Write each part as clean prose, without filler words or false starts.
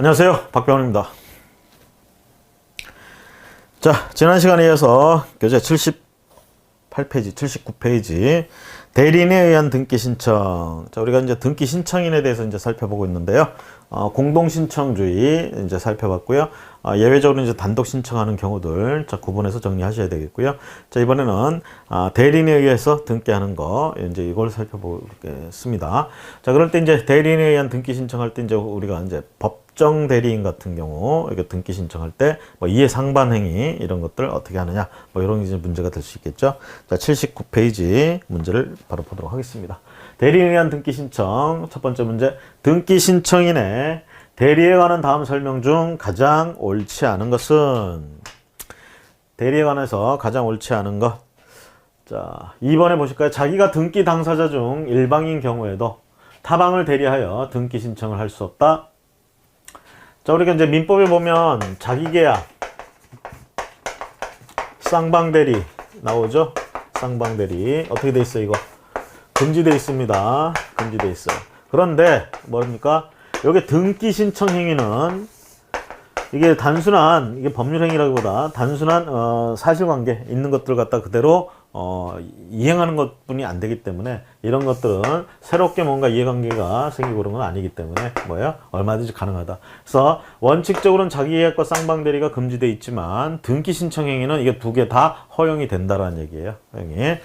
안녕하세요, 박병원입니다. 자, 지난 시간에 이어서 교재 78페이지, 79페이지 대리인에 의한 등기 신청. 자, 우리가 이제 등기 신청인에 대해서 이제 살펴보고 있는데요. 공동 신청주의 이제 살펴봤고요. 예외적으로 이제 단독 신청하는 경우들 자 구분해서 정리하셔야 되겠고요. 자, 이번에는 대리인에 의해서 등기하는 거 이제 이걸 살펴보겠습니다. 자, 그럴 때 이제 대리인에 의한 등기 신청할 때 이제 우리가 이제 법정 대리인 같은 경우 이렇게 등기 신청할 때 뭐 이해 상반 행위 이런 것들 어떻게 하느냐 뭐 이런 이제 문제가 될 수 있겠죠. 자, 79페이지 문제를 바로 보도록 하겠습니다. 대리인에 의한 등기 신청 첫 번째 문제, 등기 신청인의 대리에 관한 다음 설명 중 가장 옳지 않은 것은? 대리에 관해서 가장 옳지 않은 것. 자, 2번에 보실까요? 자기가 등기 당사자 중 일방인 경우에도 타방을 대리하여 등기 신청을 할 수 없다. 자, 우리가 이제 민법에 보면 자기계약, 쌍방대리 나오죠? 쌍방대리. 어떻게 돼 있어요, 이거? 금지되어 있습니다. 금지되어 있어요. 그런데 뭡니까? 여기 등기 신청 행위는 이게 단순한 이게 법률 행위라기보다 단순한 사실관계 있는 것들 갖다 그대로 이행하는 것뿐이 안 되기 때문에 이런 것들은 새롭게 뭔가 이해관계가 생기고 그런 건 아니기 때문에 뭐예요? 얼마든지 가능하다. 그래서 원칙적으로는 자기계약과 쌍방대리가 금지되어 있지만 등기 신청 행위는 이게 두 개 다 허용이 된다라는 얘기예요. 허용이.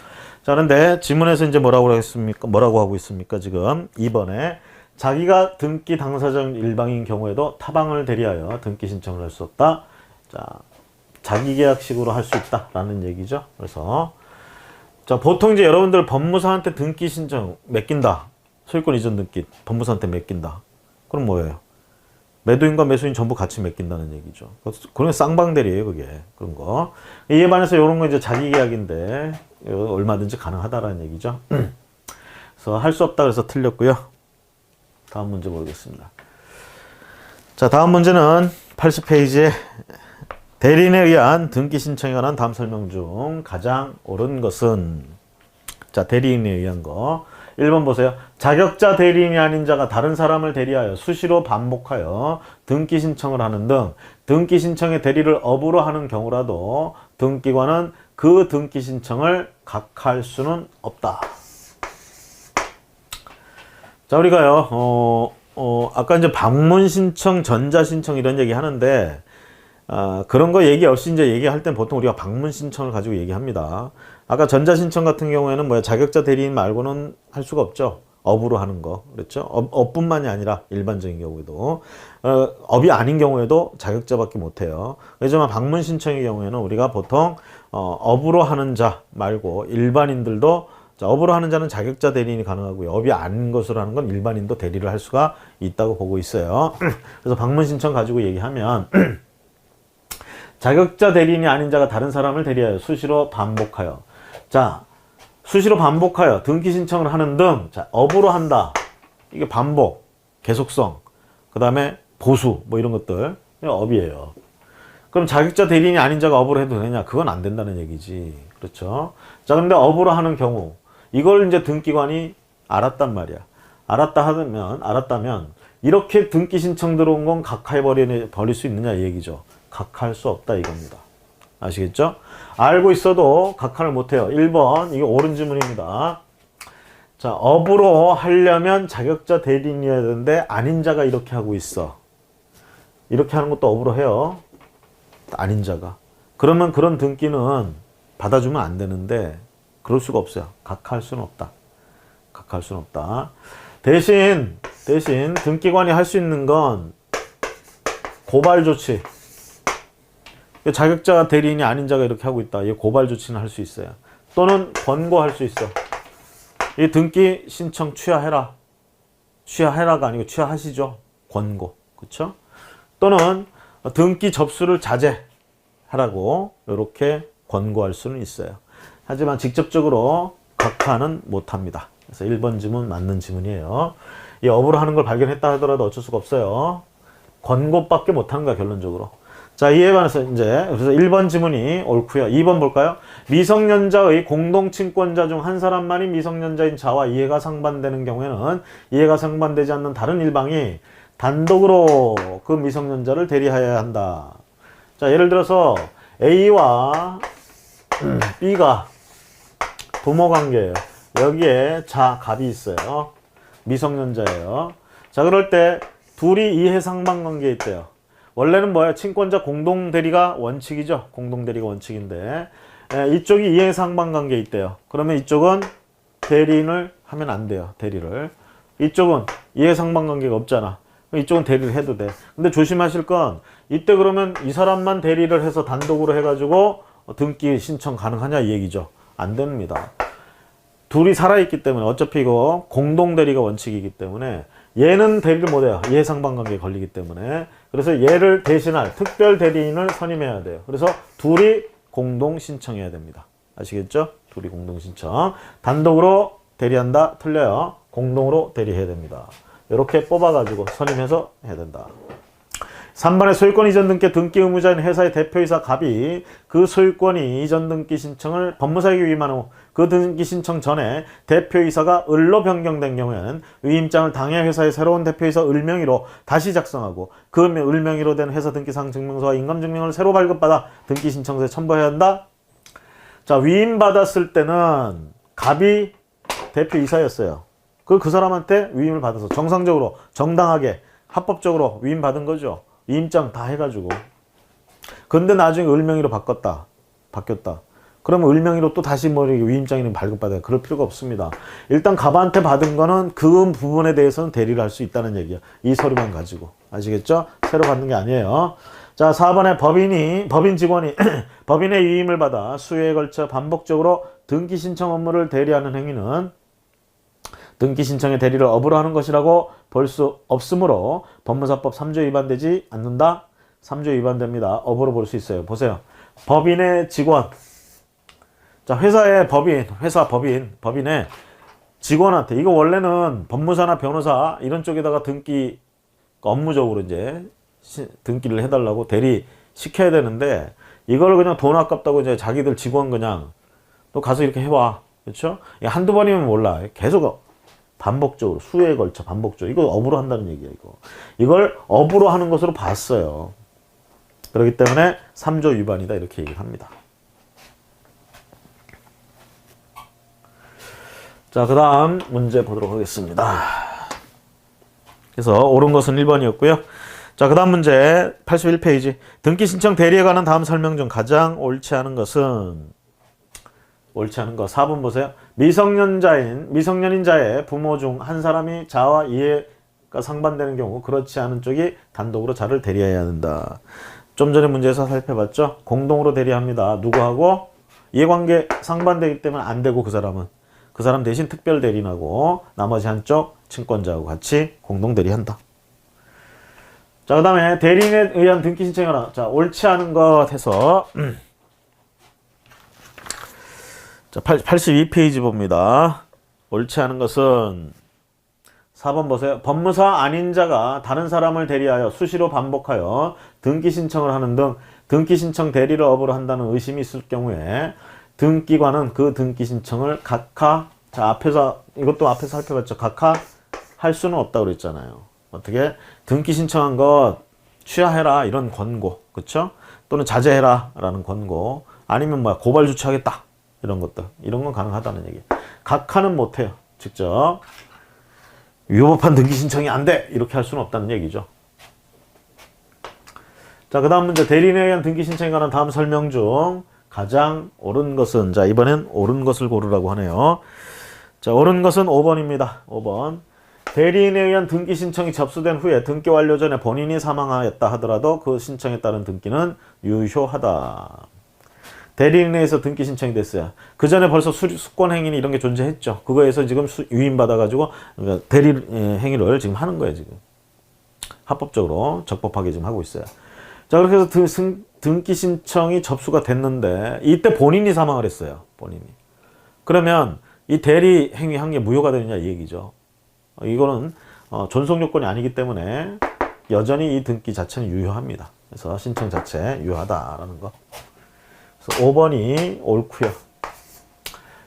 자, 그런데 지문에서 이제 뭐라고 하고 있습니까? 지금 2번에 자기가 등기 당사자 일방인 경우에도 타방을 대리하여 등기 신청을 할 수 없다. 자, 자기계약식으로 할 수 있다라는 얘기죠. 그래서 자, 보통 이제 여러분들 법무사한테 등기 신청 맡긴다. 소유권 이전 등기 법무사한테 맡긴다. 그럼 뭐예요? 매도인과 매수인 전부 같이 맡긴다는 얘기죠. 그런 게 쌍방대리예요, 그게. 그런 거. 이에 반해서 이런 거 이제 자기계약인데 얼마든지 가능하다라는 얘기죠. 그래서 할 수 없다 그래서 틀렸고요. 다음 문제 보겠습니다. 자, 다음 문제는 80페이지에 대리인에 의한 등기 신청에 관한 다음 설명 중 가장 옳은 것은? 자, 대리인에 의한 거. 1번 보세요. 자격자 대리인이 아닌 자가 다른 사람을 대리하여 수시로 반복하여 등기 신청을 하는 등 등기 신청의 대리를 업으로 하는 경우라도 등기관은 그 등기 신청을 각하할 수는 없다. 자, 우리가요, 아까 이제 방문 신청, 전자 신청 이런 얘기 하는데, 그런 거 얘기 없이 이제 얘기할 땐 보통 우리가 방문 신청을 가지고 얘기합니다. 아까 전자 신청 같은 경우에는 뭐야, 자격자 대리인 말고는 할 수가 없죠. 업으로 하는 거. 그렇죠? 업뿐만이 아니라 일반적인 경우에도. 업이 아닌 경우에도 자격자밖에 못 해요. 하지만 방문 신청의 경우에는 우리가 보통, 업으로 하는 자 말고 일반인들도 자, 업으로 하는 자는 자격자 대리인이 가능하고요. 업이 아닌 것으로 하는 건 일반인도 대리를 할 수가 있다고 보고 있어요. 그래서 방문 신청 가지고 얘기하면 자격자 대리인이 아닌 자가 다른 사람을 대리하여 수시로 반복하여. 자, 수시로 반복하여 등기 신청을 하는 등 자, 업으로 한다. 이게 반복, 계속성, 그 다음에 보수 뭐 이런 것들 업이에요. 그럼 자격자 대리인이 아닌 자가 업으로 해도 되냐? 그건 안 된다는 얘기지. 그렇죠? 자, 근데 업으로 하는 경우 이걸 이제 등기관이 알았단 말이야. 알았다면 이렇게 등기 신청 들어온 건 각하해 버릴 수 있느냐 이 얘기죠. 각하할 수 없다 이겁니다. 아시겠죠? 알고 있어도 각하를 못해요. 1번 이게 옳은 지문입니다. 자, 업으로 하려면 자격자 대리인이어야 되는데 아닌 자가 이렇게 하고 있어. 이렇게 하는 것도 업으로 해요. 아닌 자가. 그러면 그런 등기는 받아주면 안 되는데 그럴 수가 없어요. 각하할 수는 없다. 각하할 수는 없다. 대신 등기관이 할 수 있는 건 고발 조치. 자격자 대리인이 아닌 자가 이렇게 하고 있다. 이 고발 조치는 할 수 있어요. 또는 권고할 수 있어. 이 등기 신청 취하해라. 취하해라가 아니고 취하하시죠. 권고. 그렇죠? 또는 등기 접수를 자제하라고 이렇게 권고할 수는 있어요. 하지만 직접적으로 각하는 못합니다. 그래서 1번 지문 맞는 지문이에요. 이 업으로 하는 걸 발견했다 하더라도 어쩔 수가 없어요. 권고밖에 못하는 거야 결론적으로. 자, 이에 반해서 이제 그래서 1번 지문이 옳고요. 2번 볼까요? 미성년자의 공동친권자 중 한 사람만이 미성년자인 자와 이해가 상반되는 경우에는 이해가 상반되지 않는 다른 일방이 단독으로 그 미성년자를 대리하여야 한다. 자, 예를 들어서 A와 B가 부모 관계예요. 여기에 갑이 있어요. 미성년자예요. 자, 그럴 때 둘이 이해 상반 관계에 있대요. 원래는 뭐예요? 친권자 공동 대리가 원칙이죠. 공동 대리가 원칙인데 이쪽이 이해 상반 관계에 있대요. 그러면 이쪽은 대리인을 하면 안 돼요. 대리를. 이쪽은 이해 상반 관계가 없잖아. 이쪽은 대리를 해도 돼. 근데 조심하실 건 이때 그러면 이 사람만 대리를 해서 단독으로 해가지고 등기 신청 가능하냐 이 얘기죠. 안 됩니다. 둘이 살아있기 때문에 어차피 이거 공동 대리가 원칙이기 때문에 얘는 대리를 못해요. 이해 상반 관계에 걸리기 때문에. 그래서 얘를 대신할 특별 대리인을 선임해야 돼요. 그래서 둘이 공동 신청해야 됩니다. 아시겠죠? 둘이 공동 신청. 단독으로 대리한다? 틀려요. 공동으로 대리해야 됩니다. 이렇게 뽑아가지고 선임해서 해야 된다. 3번에 소유권 이전 등기 등기 의무자인 회사의 대표이사 갑이 그 소유권이 이전 등기 신청을 법무사에게 위임한 후 그 등기 신청 전에 대표이사가 을로 변경된 경우에는 위임장을 당해 회사의 새로운 대표이사 을명의로 다시 작성하고 그 을명의로 된 회사 등기상 증명서와 인감증명을 새로 발급받아 등기 신청서에 첨부해야 한다. 자, 위임받았을 때는 갑이 대표이사였어요. 그 사람한테 위임을 받아서 정상적으로 정당하게 합법적으로 위임받은 거죠. 위임장 다 해가지고. 근데 나중에 을명의로 바뀌었다. 그러면 을명의로 또 다시 뭐 위임장이는 발급받아야 그럴 필요가 없습니다. 일단 갑한테 받은 거는 그 부분에 대해서는 대리를 할 수 있다는 얘기야. 이 서류만 가지고. 아시겠죠? 새로 받는 게 아니에요. 자, 4번에 법인 직원이 법인의 위임을 받아 수요에 걸쳐 반복적으로 등기 신청 업무를 대리하는 행위는 등기 신청의 대리를 업으로 하는 것이라고 볼 수 없으므로 법무사법 3조 위반되지 않는다. 3조 위반됩니다. 업으로 볼 수 있어요. 보세요. 법인의 직원. 자, 회사의 법인의 직원한테 이거 원래는 법무사나 변호사 이런 쪽에다가 등기 업무적으로 이제 등기를 해달라고 대리 시켜야 되는데 이걸 그냥 돈 아깝다고 이제 자기들 직원 그냥 또 가서 이렇게 해와. 그렇죠? 한두 번이면 몰라. 계속 반복적으로 수요에 걸쳐 반복적으로 이거 업으로 한다는 얘기야. 이걸 업으로 하는 것으로 봤어요. 그렇기 때문에 3조 위반이다 이렇게 얘기를 합니다. 자, 그 다음 문제 보도록 하겠습니다. 그래서 옳은 것은 1번이었고요. 자, 그 다음 문제 81페이지. 등기 신청 대리에 관한 다음 설명 중 가장 옳지 않은 것은 4번 보세요. 미성년인 자의 부모 중 한 사람이 자와 이해가 상반되는 경우 그렇지 않은 쪽이 단독으로 자를 대리해야 한다. 좀 전에 문제에서 살펴봤죠. 공동으로 대리합니다. 누구하고? 이해관계 상반되기 때문에 안 되고 그 사람 대신 특별 대리인하고 나머지 한쪽 친권자하고 같이 공동 대리한다. 자, 그 다음에 대리인에 의한 등기 신청이라. 자, 옳지 않은 것 해서 자, 82페이지 봅니다. 옳지 않은 것은 4번 보세요. 법무사 아닌 자가 다른 사람을 대리하여 수시로 반복하여 등기 신청을 하는 등 등기 신청 대리를 업으로 한다는 의심이 있을 경우에 등기관은 그 등기 신청을 각하, 자, 이것도 앞에서 살펴봤죠. 각하 할 수는 없다고 그랬잖아요. 어떻게? 등기 신청한 것 취하해라 이런 권고, 그쵸? 또는 자제해라 라는 권고, 아니면 고발 조치하겠다 이런 것들, 이런 건 가능하다는 얘기. 각하는 못해요. 직접 위법한 등기 신청이 안 돼 이렇게 할 수는 없다는 얘기죠. 자, 그 다음 문제. 대리인에 의한 등기 신청에 관한 다음 설명 중 가장 옳은 것은, 자, 이번엔 옳은 것을 고르라고 하네요. 자, 옳은 것은 5번입니다. 5번. 대리인에 의한 등기 신청이 접수된 후에 등기 완료 전에 본인이 사망하였다 하더라도 그 신청에 따른 등기는 유효하다. 대리인에 의해서 등기 신청이 됐어요. 그 전에 벌써 수권 행위는 이런 게 존재했죠. 그거에서 지금 유인받아가지고 대리 행위를 지금 하는 거예요. 지금 합법적으로 적법하게 지금 하고 있어요. 자, 그렇게 해서 등기 신청이 접수가 됐는데 이때 본인이 사망을 했어요. 본인이. 그러면 이 대리 행위 한 게 무효가 되느냐 이 얘기죠. 이거는 존속 요건이 아니기 때문에 여전히 이 등기 자체는 유효합니다. 그래서 신청 자체 유효하다라는 거. 그래서 5번이 옳고요.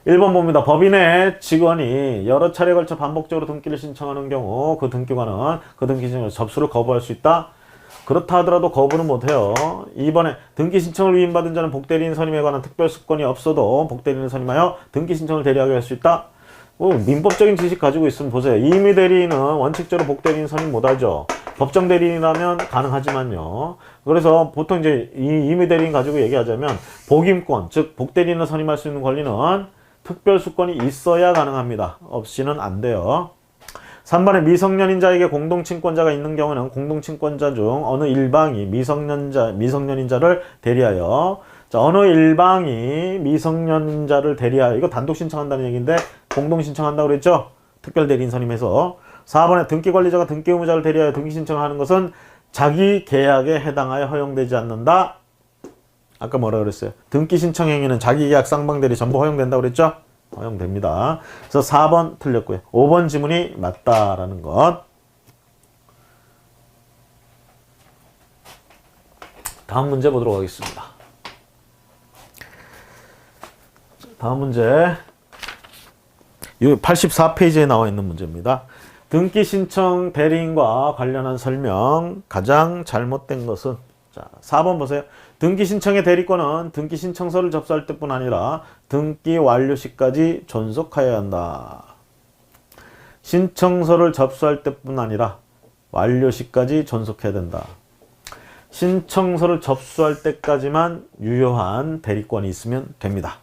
1번 봅니다. 법인의 직원이 여러 차례에 걸쳐 반복적으로 등기를 신청하는 경우 그 등기관은 그 등기 신청을 접수를 거부할 수 있다. 그렇다 하더라도 거부는 못해요. 2번에 등기 신청을 위임받은 자는 복대리인 선임에 관한 특별수권이 없어도 복대리인을 선임하여 등기 신청을 대리하게 할 수 있다. 민법적인 지식 가지고 있으면 보세요. 임의 대리인은 원칙적으로 복대리인 선임 못하죠. 법정 대리인이라면 가능하지만요. 그래서 보통 이제 이 임의 대리인 가지고 얘기하자면 복임권, 즉 복대리인을 선임할 수 있는 권리는 특별수권이 있어야 가능합니다. 없이는 안 돼요. 3번에 미성년인자에게 공동친권자가 있는 경우는 공동친권자 중 어느 일방이 미성년인자를 대리하여, 자, 어느 일방이 미성년자를 대리하여, 이거 단독 신청한다는 얘기인데 공동 신청한다고 그랬죠? 특별대리인 선임해서. 4번에 등기관리자가 등기 의무자를 대리하여 등기 신청을 하는 것은 자기 계약에 해당하여 허용되지 않는다. 아까 뭐라 그랬어요? 등기 신청 행위는 자기 계약 쌍방대리 전부 허용된다고 그랬죠? 허용됩니다. 그래서 4번 틀렸고요. 5번 지문이 맞다라는 것. 다음 문제 보도록 하겠습니다. 다음 문제. 84페이지에 나와 있는 문제입니다. 등기 신청 대리인과 관련한 설명. 가장 잘못된 것은, 자, 4번 보세요. 등기 신청의 대리권은 등기 신청서를 접수할 때뿐 아니라 등기 완료 시까지 존속하여야 한다. 신청서를 접수할 때뿐 아니라 완료 시까지 존속해야 된다. 신청서를 접수할 때까지만 유효한 대리권이 있으면 됩니다.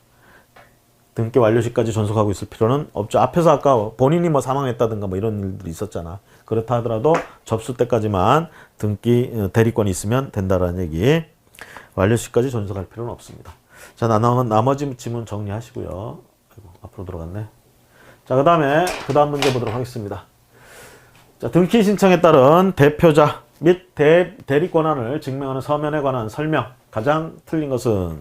등기 완료 시까지 존속하고 있을 필요는 없죠. 앞에서 아까 본인이 뭐 사망했다든가 뭐 이런 일들이 있었잖아. 그렇다 하더라도 접수 때까지만 등기 대리권이 있으면 된다라는 얘기. 완료 시까지 존속할 필요는 없습니다. 자, 나머지 지문 정리하시고요. 아이고, 앞으로 들어갔네. 자, 그 다음 문제 보도록 하겠습니다. 자, 등기 신청에 따른 대표자 및 대리 권한을 증명하는 서면에 관한 설명. 가장 틀린 것은,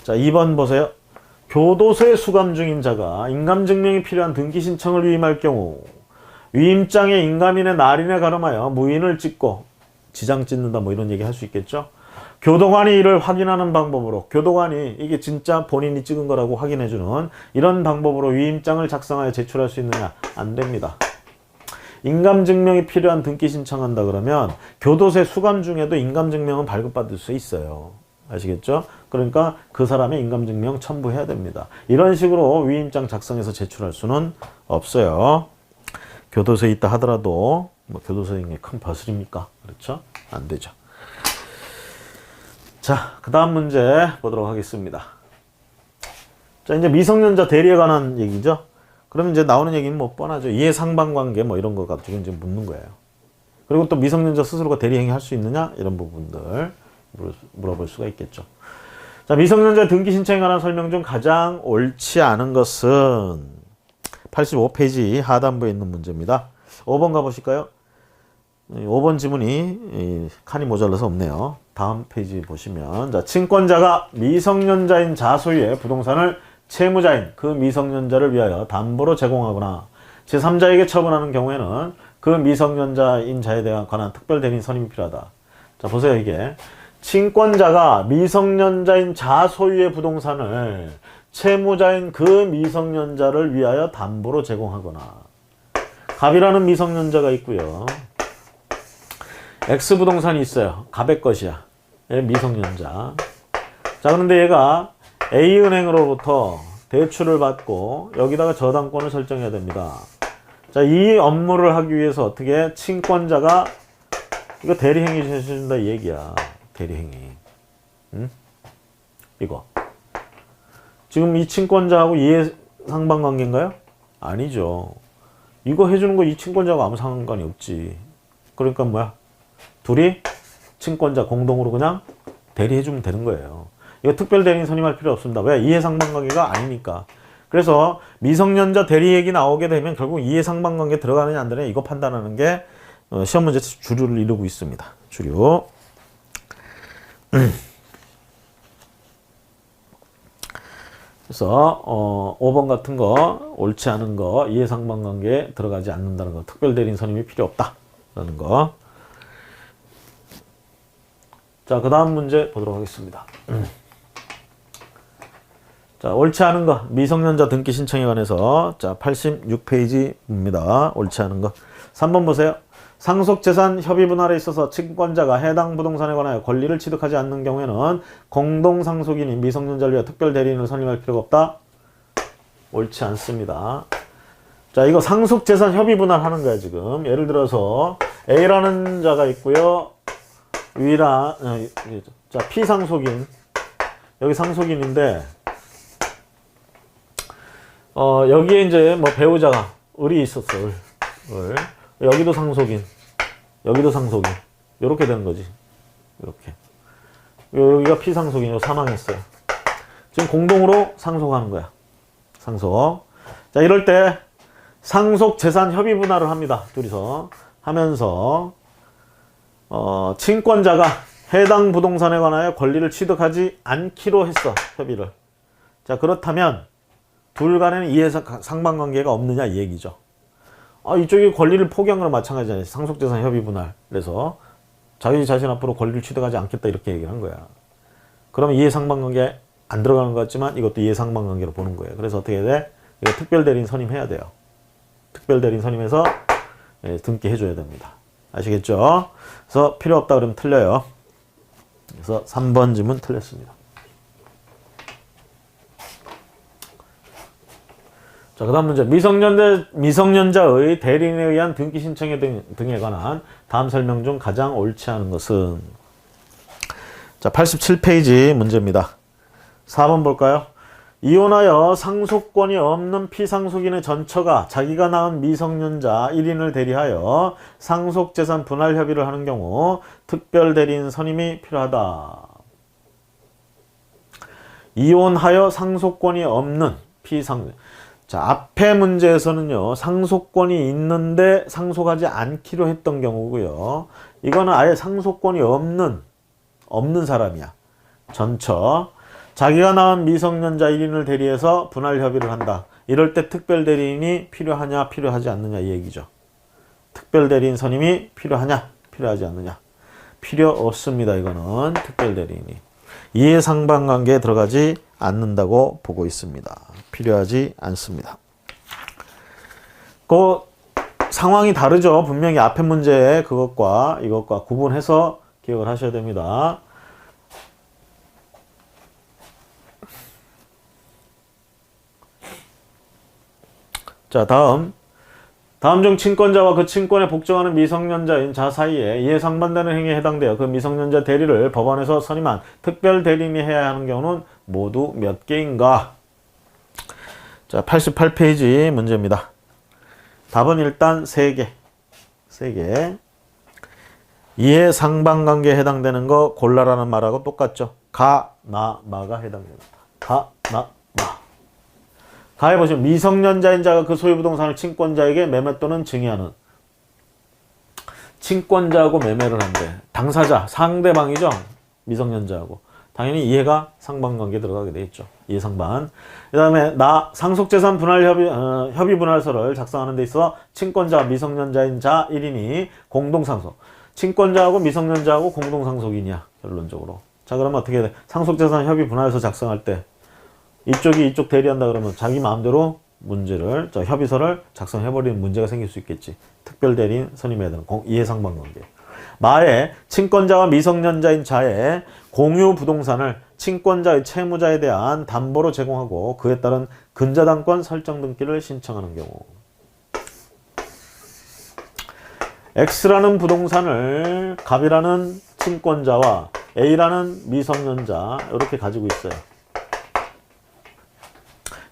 자, 2번 보세요. 교도소에 수감 중인 자가 인감증명이 필요한 등기 신청을 위임할 경우 위임장에 인감인의 날인에 가름하여 무인을 찍고 지장 찍는다, 뭐 이런 얘기 할 수 있겠죠. 교도관이 이를 확인하는 방법으로, 교도관이 이게 진짜 본인이 찍은 거라고 확인해주는 이런 방법으로 위임장을 작성하여 제출할 수 있느냐? 안 됩니다. 인감증명이 필요한 등기 신청한다 그러면 교도소에 수감 중에도 인감증명은 발급받을 수 있어요. 아시겠죠? 그러니까 그 사람의 인감증명 첨부해야 됩니다. 이런 식으로 위임장 작성해서 제출할 수는 없어요. 교도소에 있다 하더라도 뭐 교도소에 있는 게 큰 버슬입니까? 그렇죠? 안 되죠. 자, 그 다음 문제 보도록 하겠습니다. 자, 이제 미성년자 대리에 관한 얘기죠. 그러면 이제 나오는 얘기는 뭐 뻔하죠. 이해상반관계 뭐 이런 거 가지고 이제 묻는 거예요. 그리고 또 미성년자 스스로가 대리행위 할 수 있느냐? 이런 부분들 물어볼 수가 있겠죠. 자, 미성년자 등기 신청에 관한 설명 중 가장 옳지 않은 것은 85페이지 하단부에 있는 문제입니다. 5번 가보실까요? 5번 지문이 칸이 모자라서 없네요. 다음 페이지 보시면, 자, 친권자가 미성년자인 자 소유의 부동산을 채무자인 그 미성년자를 위하여 담보로 제공하거나 제3자에게 처분하는 경우에는 그 미성년자인 자에 대한 관한 특별대리인 선임이 필요하다. 자, 보세요. 이게 친권자가 미성년자인 자 소유의 부동산을 채무자인 그 미성년자를 위하여 담보로 제공하거나, 갑이라는 미성년자가 있고요. X부동산이 있어요. 갑의 것이야. 얘 미성년자. 자, 그런데 얘가 A은행으로부터 대출을 받고 여기다가 저당권을 설정해야 됩니다. 자, 이 업무를 하기 위해서 어떻게 친권자가 이거 대리행위 해준다 이 얘기야. 대리행위. 응? 이거. 지금 이 친권자하고 이해상반관계인가요? 아니죠. 이거 해주는 거 이 친권자하고 아무 상관이 없지. 그러니까 뭐야? 둘이 친권자 공동으로 그냥 대리해주면 되는 거예요. 이거 특별대리인 선임할 필요 없습니다. 왜? 이해상반관계가 아니니까. 그래서 미성년자 대리 얘기 나오게 되면 결국 이해상반관계 들어가느냐 안 들어가느냐 이거 판단하는 게 시험 문제 주류를 이루고 있습니다. 주류. 그래서 5번 같은 거 옳지 않은 거 이해상반관계에 들어가지 않는다는 거, 특별대리인 선임이 필요 없다라는 거. 자, 그 다음 문제 보도록 하겠습니다. 자, 옳지 않은 거. 미성년자 등기 신청에 관해서. 자, 86페이지입니다. 옳지 않은 거. 3번 보세요. 상속재산 협의 분할에 있어서 친권자가 해당 부동산에 관하여 권리를 취득하지 않는 경우에는 공동상속인이 미성년자를 위해 특별 대리인을 선임할 필요가 없다. 옳지 않습니다. 자, 이거 상속재산 협의 분할 하는 거야, 지금. 예를 들어서 A라는 자가 있고요. 자, P상속인. 여기 상속인인데, 여기에 이제 뭐 배우자가 을이 있었어, 을. 여기도 상속인, 여기도 상속인. 요렇게 되는 거지. 이렇게. 여기가 피상속인이고 사망했어요. 지금 공동으로 상속하는 거야. 상속. 자, 이럴 때 상속재산 협의 분할을 합니다. 둘이서 하면서 친권자가 해당 부동산에 관하여 권리를 취득하지 않기로 했어. 협의를. 자, 그렇다면 둘 간에는 이해상반관계가 없느냐 이 얘기죠. 이쪽이 권리를 포기한 거랑 마찬가지잖아요. 상속재산 협의 분할. 그래서 자기 자신 앞으로 권리를 취득하지 않겠다 이렇게 얘기를 한 거야. 그러면 이해상반관계 안 들어가는 것 같지만 이것도 이해상반관계로 보는 거예요. 그래서 어떻게 돼? 이거 특별대리인 선임해야 돼요. 특별대리인 선임해서 등기해줘야 됩니다. 아시겠죠? 그래서 필요 없다 그러면 틀려요. 그래서 3번 질문 틀렸습니다. 자, 그 다음 문제. 미성년자의 대리인에 의한 등기 신청에 등에 관한 다음 설명 중 가장 옳지 않은 것은? 자, 87페이지 문제입니다. 4번 볼까요? 이혼하여 상속권이 없는 피상속인의 전처가 자기가 낳은 미성년자 1인을 대리하여 상속재산 분할 협의를 하는 경우 특별대리인 선임이 필요하다. 이혼하여 상속권이 없는 피상속인. 자, 앞에 문제에서는요, 상속권이 있는데 상속하지 않기로 했던 경우고요. 이거는 아예 상속권이 없는 사람이야. 전처. 자기가 낳은 미성년자 1인을 대리해서 분할 협의를 한다. 이럴 때 특별대리인이 필요하냐, 필요하지 않느냐 이 얘기죠. 특별대리인 선임이 필요하냐, 필요하지 않느냐. 필요 없습니다. 이거는 특별대리인이. 이해상반관계에 들어가지 않는다고 보고 있습니다. 필요하지 않습니다. 그 상황이 다르죠. 분명히 앞에 문제 그것과 이것과 구분해서 기억을 하셔야 됩니다. 자, 다음 중 친권자와 그 친권에 복종하는 미성년자인 자 사이에 이해상반되는 행위에 해당되어 그 미성년자 대리를 법원에서 선임한 특별 대리인이 해야 하는 경우는 모두 몇 개인가? 자, 88페이지 문제입니다. 답은 일단 3개. 이해상반관계에 해당되는 거 골라라는 말하고 똑같죠. 가, 나, 마가 해당됩니다. 가, 나, 마. 가에 보시면 미성년자인 자가 그 소유 부동산을 친권자에게 매매 또는 증여하는. 친권자하고 매매를 한대. 당사자, 상대방이죠. 미성년자하고. 당연히 이해가 상반관계에 들어가게 돼 있죠. 이해상반. 그 다음에 상속재산 분할 협의 분할서를 작성하는 데 있어 친권자, 미성년자인 자 1인이 공동상속. 친권자하고 미성년자하고 공동상속인이야. 결론적으로. 자, 그러면 어떻게 돼? 상속재산 협의 분할서 작성할 때 이쪽이 이쪽 대리한다 그러면 자기 마음대로 문제를, 협의서를 작성해버리는 문제가 생길 수 있겠지. 특별대리인 선임해야 되는 이해상반관계. 마에 친권자와 미성년자인 자의 공유 부동산을 친권자의 채무자에 대한 담보로 제공하고 그에 따른 근저당권 설정 등기를 신청하는 경우. X라는 부동산을 갑이라는 친권자와 A라는 미성년자 이렇게 가지고 있어요.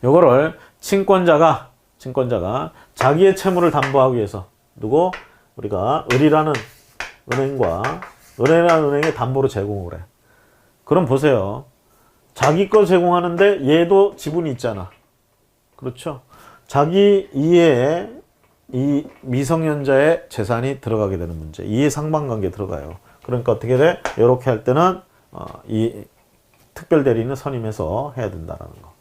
요거를 친권자가 자기의 채무를 담보하기 위해서 우리가 을이라는 은행에 담보로 제공을 해. 그럼 보세요. 자기 거 제공하는데 얘도 지분이 있잖아. 그렇죠? 자기 이해에 이 미성년자의 재산이 들어가게 되는 문제. 이해 상반관계에 들어가요. 그러니까 어떻게 돼? 이렇게 할 때는 이 특별대리인을 선임해서 해야 된다는 거.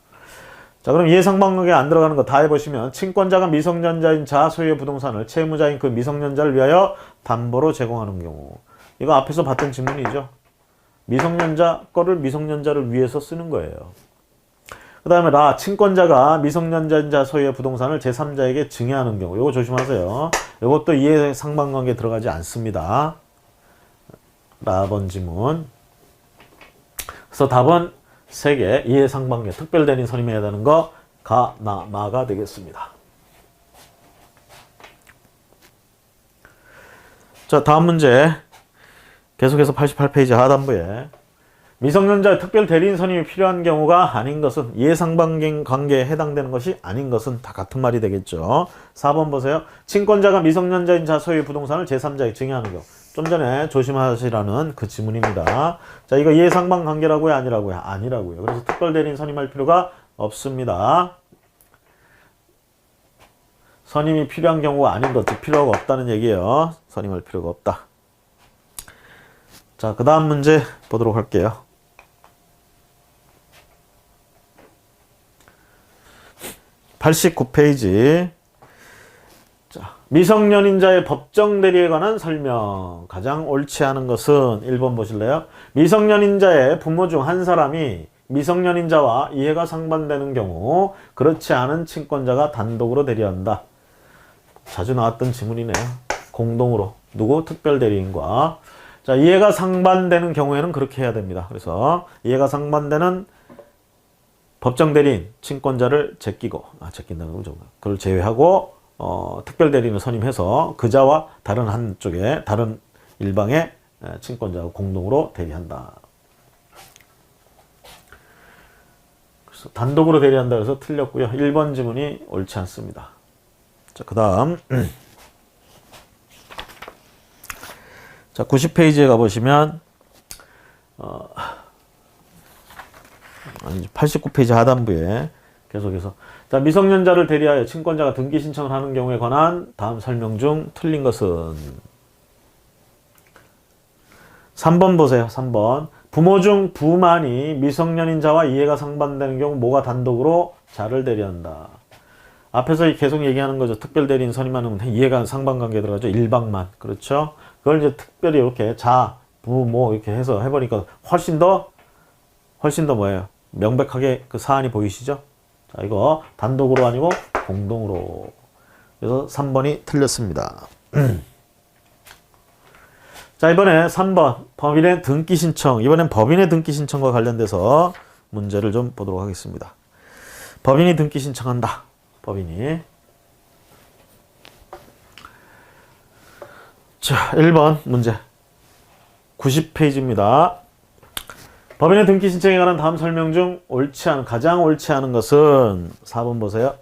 자, 그럼 이해상반관계에 안 들어가는 거 다 해보시면 친권자가 미성년자인 자 소유의 부동산을 채무자인 그 미성년자를 위하여 담보로 제공하는 경우. 이거 앞에서 봤던 질문이죠. 미성년자 거를 미성년자를 위해서 쓰는 거예요. 그 다음에 라, 친권자가 미성년자 소유의 부동산을 제3자에게 증여하는 경우. 요거 조심하세요. 요것도 이해 상반관계에 들어가지 않습니다. 라번 지문. 그래서 답은 3개. 이해 상반계, 특별대리인 선임해야 되는 거 가, 나, 마가 되겠습니다. 자, 다음 문제. 계속해서 88페이지 하단부에 미성년자의 특별대리인 선임이 필요한 경우가 아닌 것은 이해상반관계에 해당되는 것이 아닌 것은 다 같은 말이 되겠죠. 4번 보세요. 친권자가 미성년자인 자 소유의 부동산을 제3자에게 증여하는 경우. 좀 전에 조심하시라는 그 지문입니다. 자, 이거 이해상반관계라고요? 아니라고요? 아니라고요. 그래서 특별대리인 선임할 필요가 없습니다. 선임이 필요한 경우가 아닌 것, 즉 필요가 없다는 얘기예요. 선임할 필요가 없다. 자, 그 다음 문제 보도록 할게요. 89페이지. 자, 미성년인자의 법정 대리에 관한 설명. 가장 옳지 않은 것은 1번 보실래요? 미성년인자의 부모 중 한 사람이 미성년인자와 이해가 상반되는 경우 그렇지 않은 친권자가 단독으로 대리한다. 자주 나왔던 지문이네요. 공동으로. 누구? 특별대리인과. 자, 이해가 상반되는 경우에는 그렇게 해야 됩니다. 그래서 이해가 상반되는 법정대리인, 친권자를 제끼고, 제낀다는 건 좀, 그걸 제외하고, 특별대리인을 선임해서 그자와 다른 한쪽에, 다른 일방의 친권자가 공동으로 대리한다. 그래서 단독으로 대리한다 그래서 틀렸고요. 1번 지문이 옳지 않습니다. 자, 그 다음. 자, 90페이지에 가보시면, 89페이지 하단부에 계속해서. 자, 미성년자를 대리하여 친권자가 등기 신청을 하는 경우에 관한 다음 설명 중 틀린 것은 3번 보세요. 3번. 부모 중 부만이 미성년인자와 이해가 상반되는 경우 모가 단독으로 자를 대리한다. 앞에서 계속 얘기하는 거죠. 특별대리인 선임하는 이해가 상반관계에 들어가죠. 일방만. 그렇죠? 그걸 이제 특별히 이렇게 자, 부, 모 이렇게 해서 해보니까 훨씬 더 뭐예요? 명백하게 그 사안이 보이시죠? 자, 이거 단독으로 아니고 공동으로. 그래서 3번이 틀렸습니다. 자, 이번에 3번 법인의 등기 신청. 이번엔 법인의 등기 신청과 관련돼서 문제를 좀 보도록 하겠습니다. 법인이 등기 신청한다. 법인이. 자, 1번 문제. 90페이지입니다. 법인의 등기 신청에 관한 다음 설명 중 가장 옳지 않은 것은 4번 보세요.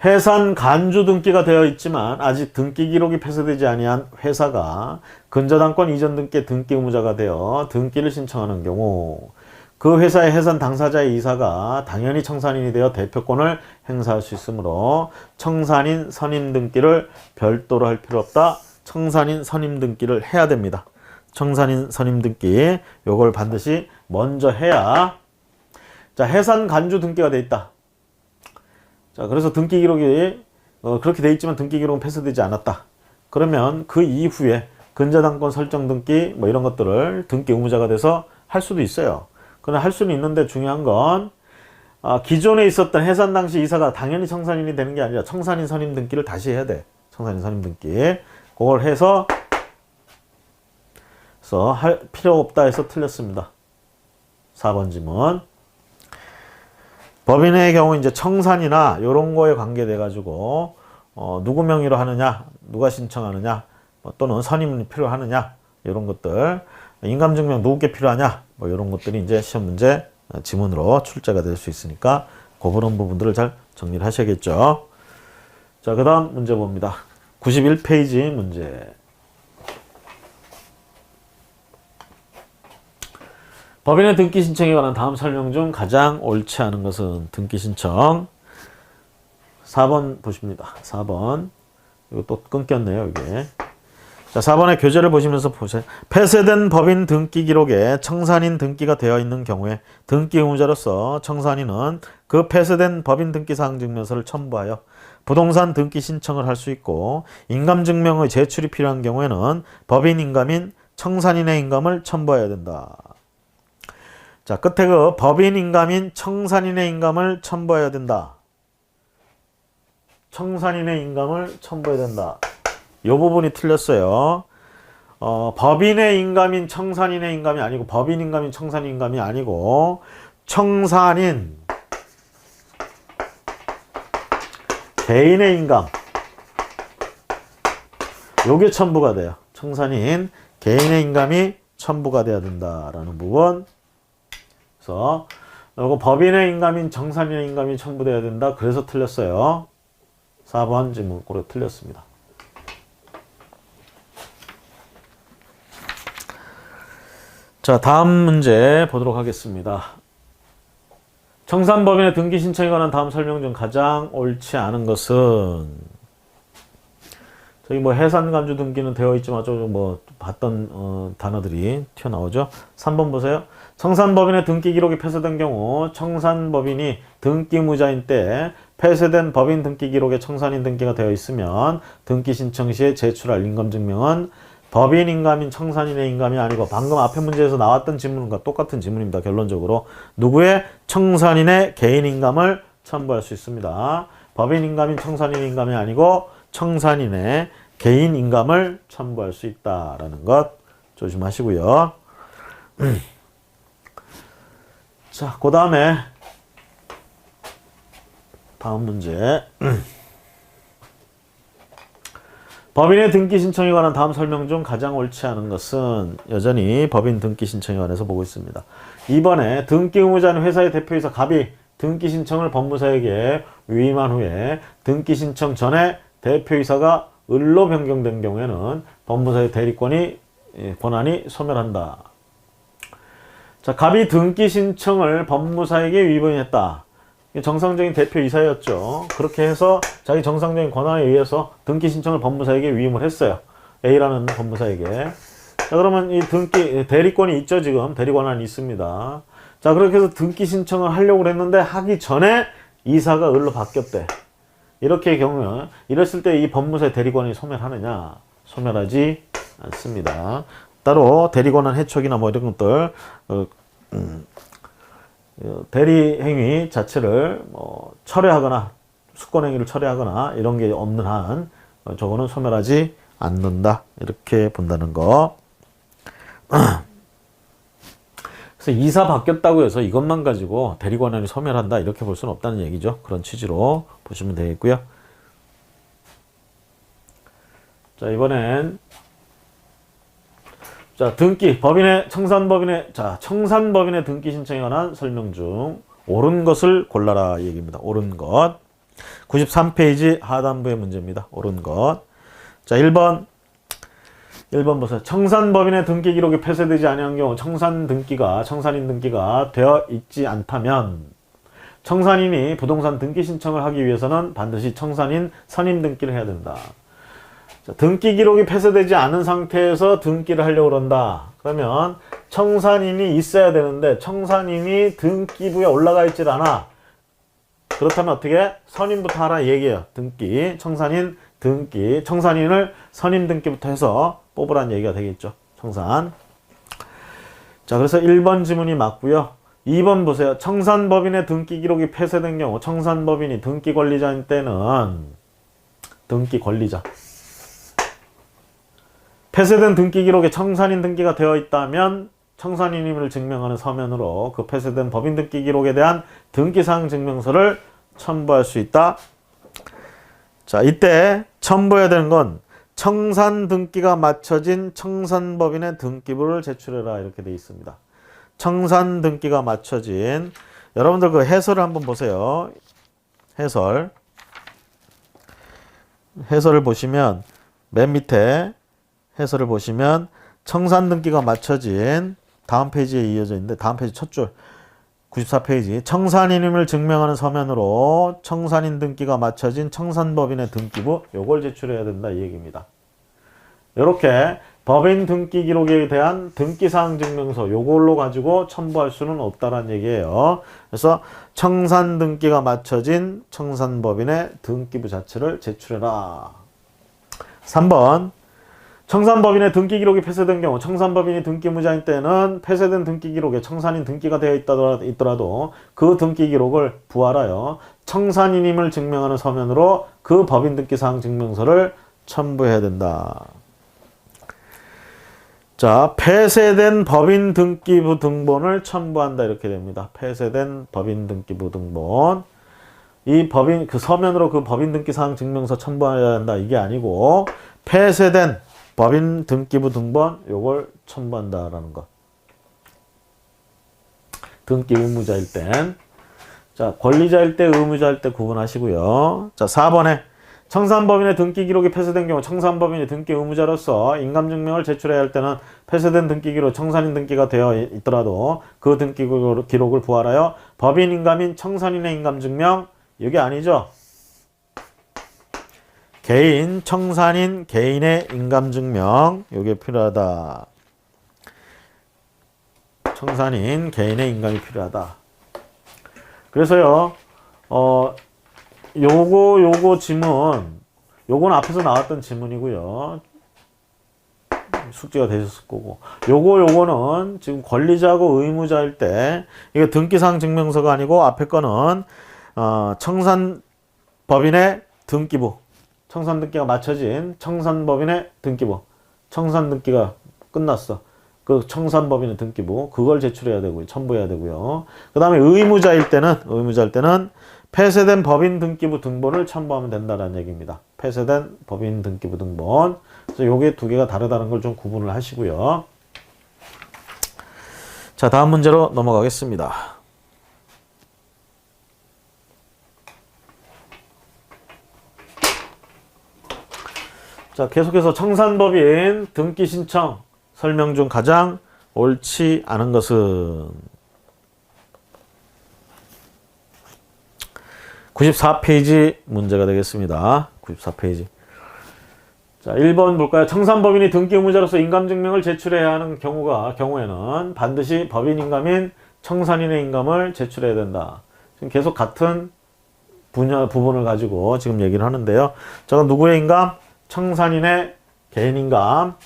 해산 간주 등기가 되어 있지만 아직 등기 기록이 폐쇄되지 아니한 회사가 근저당권 이전 등기 등기 의무자가 되어 등기를 신청하는 경우 그 회사의 해산 당사자의 이사가 당연히 청산인이 되어 대표권을 행사할 수 있으므로 청산인 선임 등기를 별도로 할 필요 없다. 청산인 선임 등기를 해야 됩니다. 청산인 선임 등기 요걸 반드시 먼저 해야. 자, 해산 간주 등기가 돼 있다. 자, 그래서 등기 기록이 그렇게 돼 있지만 등기 기록은 폐쇄되지 않았다. 그러면 그 이후에 근저당권 설정 등기 뭐 이런 것들을 등기 의무자가 돼서 할 수도 있어요. 그러나 할 수는 있는데 중요한 건 기존에 있었던 해산 당시 이사가 당연히 청산인이 되는 게 아니라 청산인 선임 등기를 다시 해야 돼. 청산인 선임 등기. 그걸 해서 할 필요 없다 해서 틀렸습니다. 4번 지문. 법인의 경우 이제 청산이나 이런 거에 관계돼 가지고 누구 명의로 하느냐, 누가 신청하느냐, 또는 선임이 필요하느냐 이런 것들, 인감증명 누구께 필요하냐 뭐 이런 것들이 이제 시험 문제 지문으로 출제가 될 수 있으니까 그런 부분들을 잘 정리를 하셔야겠죠. 자, 그 다음 문제 봅니다. 91페이지 문제. 법인의 등기 신청에 관한 다음 설명 중 가장 옳지 않은 것은 등기 신청. 4번 보십니다. 4번. 이거 또 끊겼네요, 이게. 자, 4번의 교재를 보시면서 보세요. 폐쇄된 법인 등기 기록에 청산인 등기가 되어 있는 경우에 등기 의무자로서 청산인은 그 폐쇄된 법인 등기 사항 증명서를 첨부하여 부동산 등기 신청을 할 수 있고 인감증명의 제출이 필요한 경우에는 법인 인감인 청산인의 인감을 첨부해야 된다. 자, 끝에 그 법인 인감인 청산인의 인감을 첨부해야 된다. 청산인의 인감을 첨부해야 된다. 이 부분이 틀렸어요. 법인의 인감인 청산인의 인감이 아니고 법인 인감인 청산인 인감이 아니고 청산인 개인의 인감 요게 첨부가 돼요. 청산인 개인의 인감이 첨부가 돼야 된다라는 부분. 그래서 요거 법인의 인감인 청산인의 인감이 첨부돼야 된다. 그래서 틀렸어요. 4번 지문고로 틀렸습니다. 자, 다음 문제 보도록 하겠습니다. 청산법인의 등기 신청에 관한 다음 설명 중 가장 옳지 않은 것은 저기 뭐 해산간주 등기는 되어 있지만 좀 뭐 봤던 단어들이 튀어나오죠. 3번 보세요. 청산법인의 등기 기록이 폐쇄된 경우 청산법인이 등기무자인 때 폐쇄된 법인 등기 기록에 청산인 등기가 되어 있으면 등기 신청 시에 제출할 인감증명은 법인 인감인 청산인의 인감이 아니고 방금 앞에 문제에서 나왔던 지문과 똑같은 지문입니다. 결론적으로 누구의 청산인의 개인 인감을 첨부할 수 있습니다. 법인 인감인 청산인 인감이 아니고 청산인의 개인 인감을 첨부할 수 있다라는 것 조심하시고요. 자, 그 다음에 다음 문제. 법인의 등기 신청에 관한 다음 설명 중 가장 옳지 않은 것은 여전히 법인 등기 신청에 관해서 보고 있습니다. 이번에 등기 의무자는 회사의 대표이사 갑이 등기 신청을 법무사에게 위임한 후에 등기 신청 전에 대표이사가 을로 변경된 경우에는 법무사의 대리권이 권한이 소멸한다. 자, 갑이 등기 신청을 법무사에게 위임했다. 정상적인 대표이사였죠. 그렇게 해서 자기 정상적인 권한에 의해서 등기 신청을 법무사에게 위임을 했어요. A라는 법무사에게. 자, 그러면 이 등기 대리권이 있죠. 지금 대리권한이 있습니다. 자, 그렇게 해서 등기 신청을 하려고 했는데 하기 전에 이사가 을로 바뀌었대. 이렇게 경우에 이랬을 때 이 법무사의 대리권이 소멸하느냐? 소멸하지 않습니다. 따로 대리권한 해촉이나 뭐 이런 것들 대리 행위 자체를 뭐 철회하거나 수권 행위를 철회하거나 이런 게 없는 한 저거는 소멸하지 않는다. 이렇게 본다는 거. 그래서 이사 바뀌었다고 해서 이것만 가지고 대리 권한이 소멸한다 이렇게 볼 수는 없다는 얘기죠. 그런 취지로 보시면 되겠고요. 자, 이번엔 자, 등기 법인의 청산법인의 등기 신청에 관한 설명 중 옳은 것을 골라라 이 얘기입니다. 옳은 것. 93페이지 하단부의 문제입니다. 옳은 것. 자, 1번 보세요. 청산법인의 등기 기록이 폐쇄되지 아니한 경우 청산인 등기가 되어 있지 않다면 청산인이 부동산 등기 신청을 하기 위해서는 반드시 청산인 선임 등기를 해야 된다. 자, 등기 기록이 폐쇄되지 않은 상태에서 등기를 하려고 그런다. 그러면 청산인이 있어야 되는데 청산인이 등기부에 올라가 있질 않아. 그렇다면 어떻게? 선임부터 하라 얘기예요. 등기, 청산인 등기, 청산인을 선임 등기부터 해서 뽑으라는 얘기가 되겠죠. 청산. 자, 그래서 1번 지문이 맞고요. 2번 보세요. 청산법인의 등기 기록이 폐쇄된 경우 청산법인이 등기 권리자인 때는 등기 권리자. 폐쇄된 등기 기록에 청산인 등기가 되어 있다면 청산인임을 증명하는 서면으로 그 폐쇄된 법인 등기 기록에 대한 등기사항 증명서를 첨부할 수 있다. 자, 이때 첨부해야 되는 건 청산 등기가 맞춰진 청산법인의 등기부를 제출해라 이렇게 되어 있습니다. 청산 등기가 맞춰진 여러분들 그 해설을 한번 보세요. 해설을 보시면 맨 밑에 해설을 보시면 청산 등기가 맞춰진 다음 페이지에 이어져 있는데 다음 페이지 첫 줄 94페이지 청산인임을 증명하는 서면으로 청산인 등기가 맞춰진 청산법인의 등기부 요걸 제출해야 된다 이 얘기입니다. 이렇게 법인 등기 기록에 대한 등기사항 증명서 요걸로 가지고 첨부할 수는 없다라는 얘기예요. 그래서 청산 등기가 맞춰진 청산법인의 등기부 자체를 제출해라. 3번 청산법인의 등기 기록이 폐쇄된 경우 청산법인이 등기 의무자인 때는 폐쇄된 등기 기록에 청산인 등기가 되어 있더라도 그 등기 기록을 부활하여 청산인임을 증명하는 서면으로 그 법인 등기사항 증명서를 첨부해야 된다. 자, 폐쇄된 법인 등기부 등본을 첨부한다 이렇게 됩니다. 폐쇄된 법인 등기부 등본. 이 법인 그 서면으로 그 법인 등기사항 증명서 첨부해야 한다 이게 아니고 폐쇄된 법인 등기부 등본 요걸 첨부한다라는 것. 등기 의무자일 땐. 자, 권리자일 때 의무자일 때 구분하시고요. 자, 4번에 청산법인의 등기 기록이 폐쇄된 경우 청산법인이 등기 의무자로서 인감증명을 제출해야 할 때는 폐쇄된 등기 기록 청산인 등기가 되어 있더라도 그 등기 기록을 부활하여 법인 인감인 청산인의 인감증명 이게 아니죠. 개인 청산인 개인의 인감증명 이게 필요하다. 청산인 개인의 인감이 필요하다. 그래서요. 요거 지문, 요건 앞에서 나왔던 지문이고요. 숙제가 되셨을 거고. 요거는 지금 권리자고 의무자일 때, 이거 등기사항 증명서가 아니고 앞에 거는, 청산법인의 등기부. 청산 등기가 맞춰진 청산법인의 등기부. 청산 등기가 끝났어. 그 청산법인의 등기부. 그걸 제출해야 되고요. 첨부해야 되고요. 그 다음에 의무자일 때는 폐쇄된 법인 등기부 등본을 첨부하면 된다는 얘기입니다. 폐쇄된 법인 등기부 등본. 그래서 요게 두 개가 다르다는 걸 좀 구분을 하시고요. 자, 다음 문제로 넘어가겠습니다. 자, 계속해서 청산법인 등기 신청 설명 중 가장 옳지 않은 것은 94페이지 문제가 되겠습니다. 94페이지. 자, 1번 볼까요? 청산법인이 등기 의무자로서 인감증명을 제출해야 하는 경우에는 반드시 법인 인감인 청산인의 인감을 제출해야 된다. 지금 계속 같은 부분을 가지고 지금 얘기를 하는데요. 저건 누구의 인감? 청산인의 개인 인감.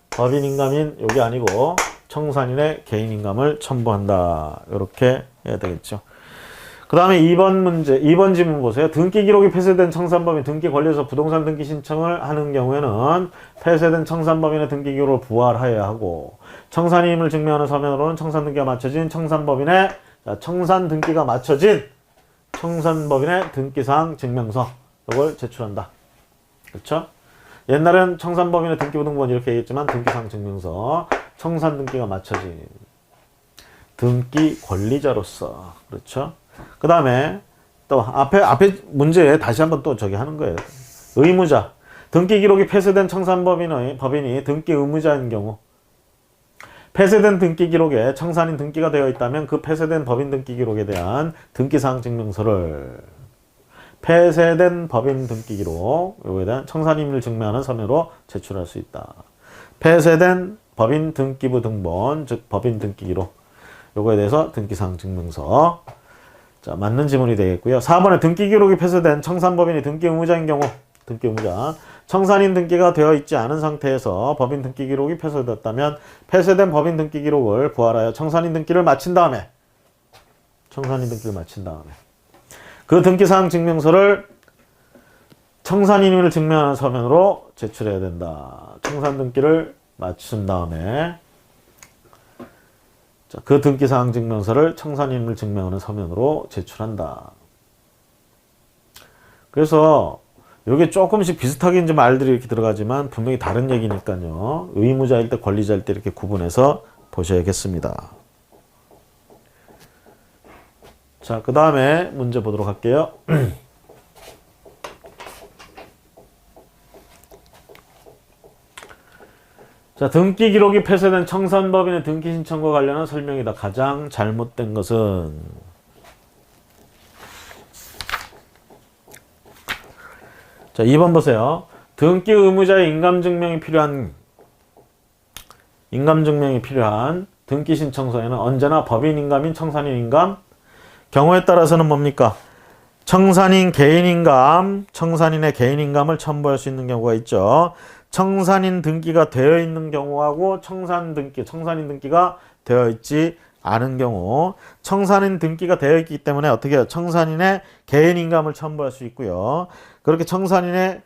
법인 인감인 요게 아니고 청산인의 개인 인감을 첨부한다. 이렇게 해야 되겠죠. 그 다음에 2번 문제, 2번 지문 보세요. 등기 기록이 폐쇄된 청산법인 등기 권리에서 부동산 등기 신청을 하는 경우에는 폐쇄된 청산법인의 등기 기록을 부활해야 하고 청산인임을 증명하는 서면으로는 청산 등기가 맞춰진 청산법인의 청산 등기가 맞춰진 청산법인의 등기사항 증명서 이걸 제출한다. 그렇죠? 옛날엔 청산법인의 등기부 등본 이렇게 얘기했지만 등기사항 증명서 청산 등기가 맞춰진 등기 권리자로서 그렇죠? 그 다음에 또 앞에 문제에 다시 한번 또 저기 하는 거예요. 의무자. 등기 기록이 폐쇄된 법인이 등기 의무자인 경우 폐쇄된 등기 기록에 청산인 등기가 되어 있다면 그 폐쇄된 법인 등기 기록에 대한 등기사항 증명서를 폐쇄된 법인 등기 기록 요거에 대한 청산인임을 증명하는 서면으로 제출할 수 있다. 폐쇄된 법인 등기부 등본 즉 법인 등기 기록 요거에 대해서 등기사항 증명서 자, 맞는 지문이 되겠고요. 4번에 등기 기록이 폐쇄된 청산법인이 등기 의무자인 경우 등기 의무자 청산인 등기가 되어 있지 않은 상태에서 법인 등기 기록이 폐쇄됐다면 폐쇄된 법인 등기 기록을 부활하여 청산인 등기를 마친 다음에 그 등기사항 증명서를 청산인임을 증명하는 서면으로 제출해야 된다. 청산 등기를 마친 다음에 자, 그 등기사항 증명서를 청산인임을 증명하는 서면으로 제출한다. 그래서 이게 조금씩 비슷하게 이제 말들이 이렇게 들어가지만 분명히 다른 얘기니까요. 의무자일 때 권리자일 때 이렇게 구분해서 보셔야겠습니다. 자, 그 다음에 문제 보도록 할게요. 자, 등기 기록이 폐쇄된 청산법인의 등기 신청과 관련한 설명이다. 가장 잘못된 것은 자, 2번 보세요. 등기 의무자의 인감증명이 필요한 등기 신청서에는 언제나 법인 인감인 청산인 인감 경우에 따라서는 뭡니까? 청산인 개인 인감, 청산인의 개인 인감을 첨부할 수 있는 경우가 있죠. 청산인 등기가 되어 있는 경우하고 청산인 등기가 되어 있지 않은 경우, 청산인 등기가 되어 있기 때문에 어떻게 해요? 청산인의 개인인감을 첨부할 수 있고요. 그렇게 청산인의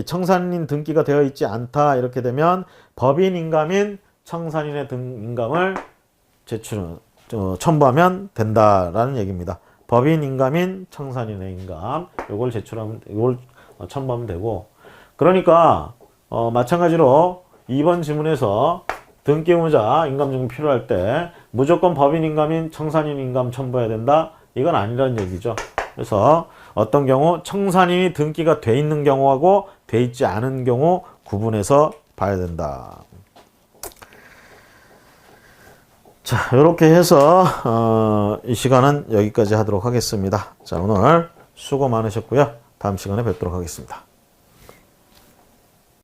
청산인 등기가 되어 있지 않다 이렇게 되면 법인인감인 청산인의 인감을 첨부하면 된다라는 얘기입니다. 법인인감인 청산인의 인감 요걸 첨부하면 되고, 그러니까 마찬가지로 2번 지문에서 등기 의무자 인감증명 필요할 때 무조건 법인인감인 청산인 인감 첨부해야 된다, 이건 아니라는 얘기죠. 그래서 어떤 경우 청산인이 등기가 돼 있는 경우하고 돼 있지 않은 경우 구분해서 봐야 된다. 자, 이렇게 해서 이 시간은 여기까지 하도록 하겠습니다. 자, 오늘 수고 많으셨고요. 다음 시간에 뵙도록 하겠습니다.